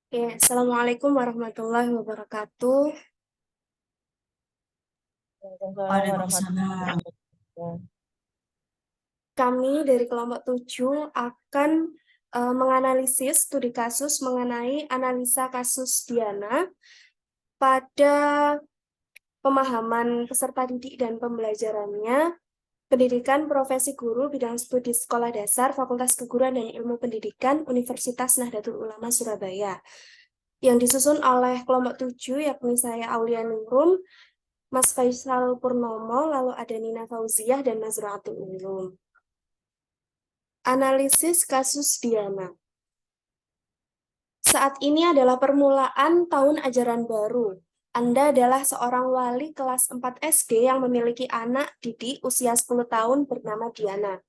Assalamualaikum warahmatullahi wabarakatuh. Waalaikumsalam warahmatullahi Waalaikumsalam. wabarakatuh. Kami dari kelompok 7 akan menganalisis studi kasus mengenai analisa kasus Diana pada pemahaman peserta didik dan pembelajarannya, pendidikan profesi guru bidang studi sekolah dasar, Fakultas Keguruan dan Ilmu Pendidikan, Universitas Nahdlatul Ulama Surabaya, yang disusun oleh kelompok 7, yakni saya Aulia Ningrum, Mas Faisal Purnomo, lalu ada Nina Fauziah, dan Nazraatul Ulum. Analisis kasus Diana. Saat ini adalah permulaan tahun ajaran baru. Anda adalah seorang wali kelas 4 SD yang memiliki anak didik usia 10 tahun bernama Diana.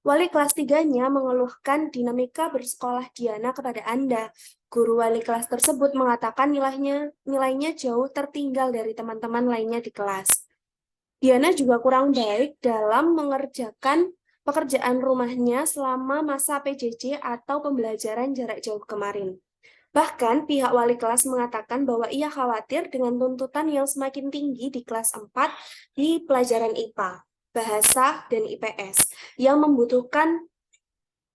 Wali kelas 3-nya mengeluhkan dinamika bersekolah Diana kepada Anda. Guru wali kelas tersebut mengatakan nilainya jauh tertinggal dari teman-teman lainnya di kelas. Diana juga kurang baik dalam mengerjakan pekerjaan rumahnya selama masa PJJ atau pembelajaran jarak jauh kemarin. Bahkan pihak wali kelas mengatakan bahwa ia khawatir dengan tuntutan yang semakin tinggi di kelas 4 di pelajaran IPA, Bahasa, dan IPS yang membutuhkan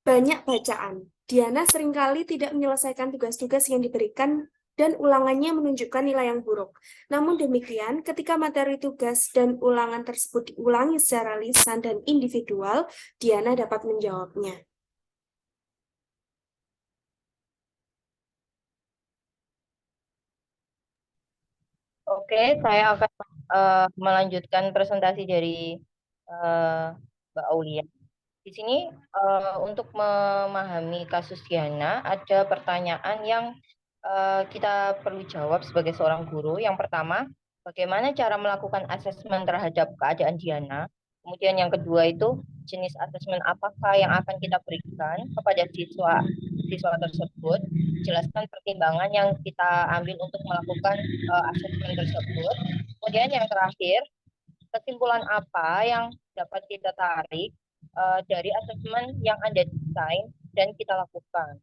banyak bacaan. Diana seringkali tidak menyelesaikan tugas-tugas yang diberikan dan ulangannya menunjukkan nilai yang buruk. Namun demikian, ketika materi tugas dan ulangan tersebut diulangi secara lisan dan individual, Diana dapat menjawabnya. Oke, saya akan melanjutkan presentasi dari eh, Mbak Aulia. Di sini untuk memahami kasus Diana, ada pertanyaan yang kita perlu jawab sebagai seorang guru. Yang pertama, bagaimana cara melakukan asesmen terhadap keadaan Diana? Kemudian yang kedua itu jenis asesmen apakah yang akan kita berikan kepada siswa siswa tersebut. Jelaskan pertimbangan yang kita ambil untuk melakukan asesmen tersebut. Kemudian yang terakhir, kesimpulan apa yang dapat kita tarik dari asesmen yang Anda desain dan kita lakukan.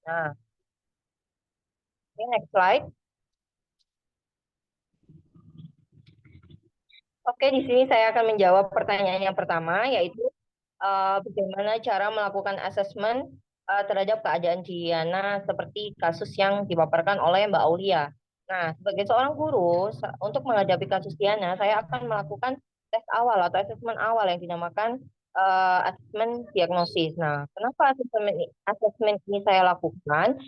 Nah, ini next slide. Oke, di sini saya akan menjawab pertanyaan yang pertama, yaitu bagaimana cara melakukan asesmen terhadap keadaan Diana seperti kasus yang dipaparkan oleh Mbak Aulia. Nah, sebagai seorang guru, untuk menghadapi kasus Diana, saya akan melakukan tes awal atau asesmen awal yang dinamakan asesmen diagnosis. Nah, kenapa asesmen ini saya lakukan?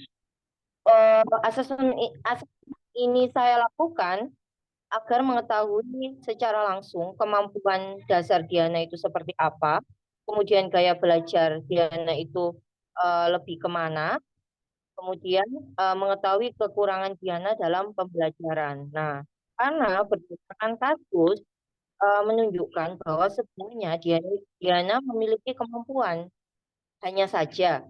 Asesmen ini saya lakukan agar mengetahui secara langsung kemampuan dasar Diana itu seperti apa, kemudian gaya belajar Diana itu lebih kemana, kemudian mengetahui kekurangan Diana dalam pembelajaran. Nah, karena berdasarkan kasus menunjukkan bahwa sebenarnya Diana memiliki kemampuan, hanya saja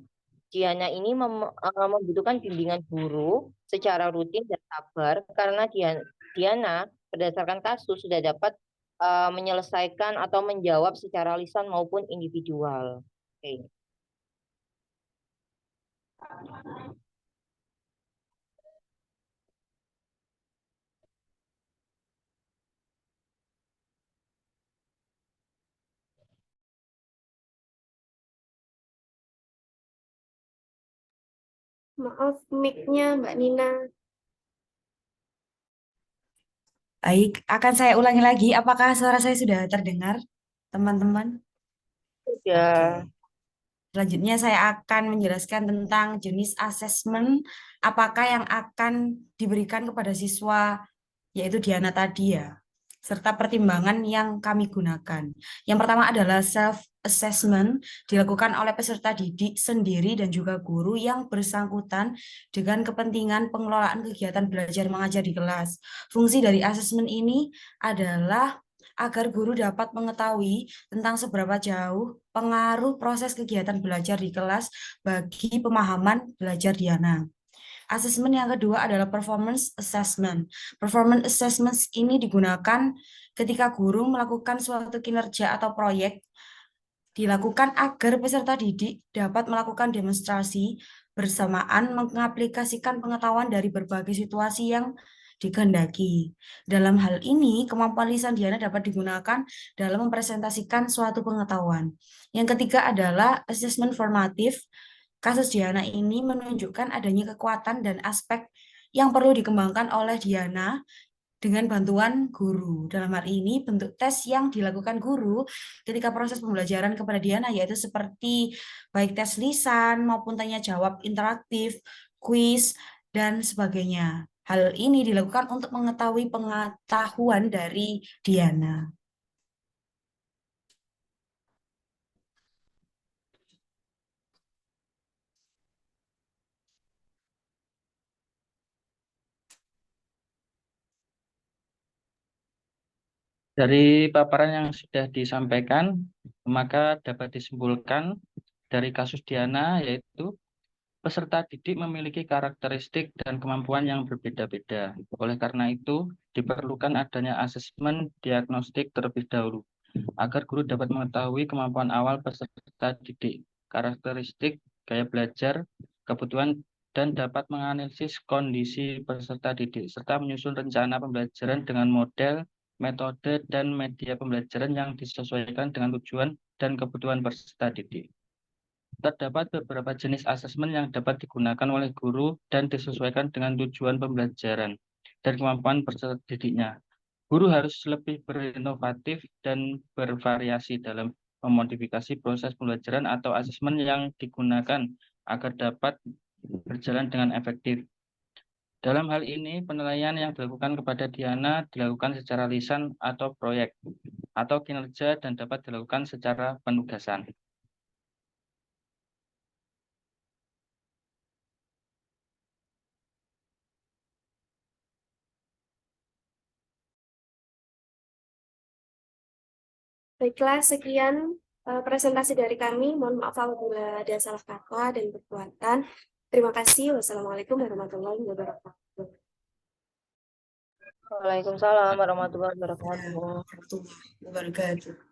Diana ini membutuhkan bimbingan guru secara rutin dan sabar karena Diana berdasarkan kasus sudah dapat menyelesaikan atau menjawab secara lisan maupun individual. Oke. Maaf, mic-nya Mbak Nina. Baik, akan saya ulangi lagi. Apakah suara saya sudah terdengar, teman-teman? Oke. Sudah. Selanjutnya saya akan menjelaskan tentang jenis asesmen apakah yang akan diberikan kepada siswa, yaitu Diana tadi ya, serta pertimbangan yang kami gunakan. Yang pertama adalah self-assessment, dilakukan oleh peserta didik sendiri dan juga guru yang bersangkutan dengan kepentingan pengelolaan kegiatan belajar mengajar di kelas. Fungsi dari asesmen ini adalah agar guru dapat mengetahui tentang seberapa jauh pengaruh proses kegiatan belajar di kelas bagi pemahaman belajar Diana. Asesmen yang kedua adalah performance assessment. Performance assessment ini digunakan ketika guru melakukan suatu kinerja atau proyek, dilakukan agar peserta didik dapat melakukan demonstrasi bersamaan mengaplikasikan pengetahuan dari berbagai situasi yang dikehendaki. Dalam hal ini, kemampuan lisan Diana dapat digunakan dalam mempresentasikan suatu pengetahuan. Yang ketiga adalah asesmen formatif. Kasus Diana ini menunjukkan adanya kekuatan dan aspek yang perlu dikembangkan oleh Diana dengan bantuan guru. Dalam hal ini, bentuk tes yang dilakukan guru ketika proses pembelajaran kepada Diana yaitu seperti baik tes lisan maupun tanya jawab interaktif, kuis, dan sebagainya. Hal ini dilakukan untuk mengetahui pengetahuan dari Diana. Dari paparan yang sudah disampaikan, maka dapat disimpulkan dari kasus Diana yaitu peserta didik memiliki karakteristik dan kemampuan yang berbeda-beda. Oleh karena itu, diperlukan adanya asesmen diagnostik terlebih dahulu agar guru dapat mengetahui kemampuan awal peserta didik, karakteristik, gaya belajar, kebutuhan, dan dapat menganalisis kondisi peserta didik, serta menyusun rencana pembelajaran dengan model, metode, dan media pembelajaran yang disesuaikan dengan tujuan dan kebutuhan peserta didik. Terdapat beberapa jenis asesmen yang dapat digunakan oleh guru dan disesuaikan dengan tujuan pembelajaran dan kemampuan peserta didiknya. Guru harus lebih berinovatif dan bervariasi dalam memodifikasi proses pembelajaran atau asesmen yang digunakan agar dapat berjalan dengan efektif. Dalam hal ini, penilaian yang dilakukan kepada Diana dilakukan secara lisan atau proyek, atau kinerja dan dapat dilakukan secara penugasan. Baiklah, sekian presentasi dari kami. Mohon maaf apabila ada salah kata dan perbuatan. Terima kasih. Wassalamualaikum warahmatullahi wabarakatuh. Waalaikumsalam warahmatullahi wabarakatuh. Warahmatullahi wabarakatuh.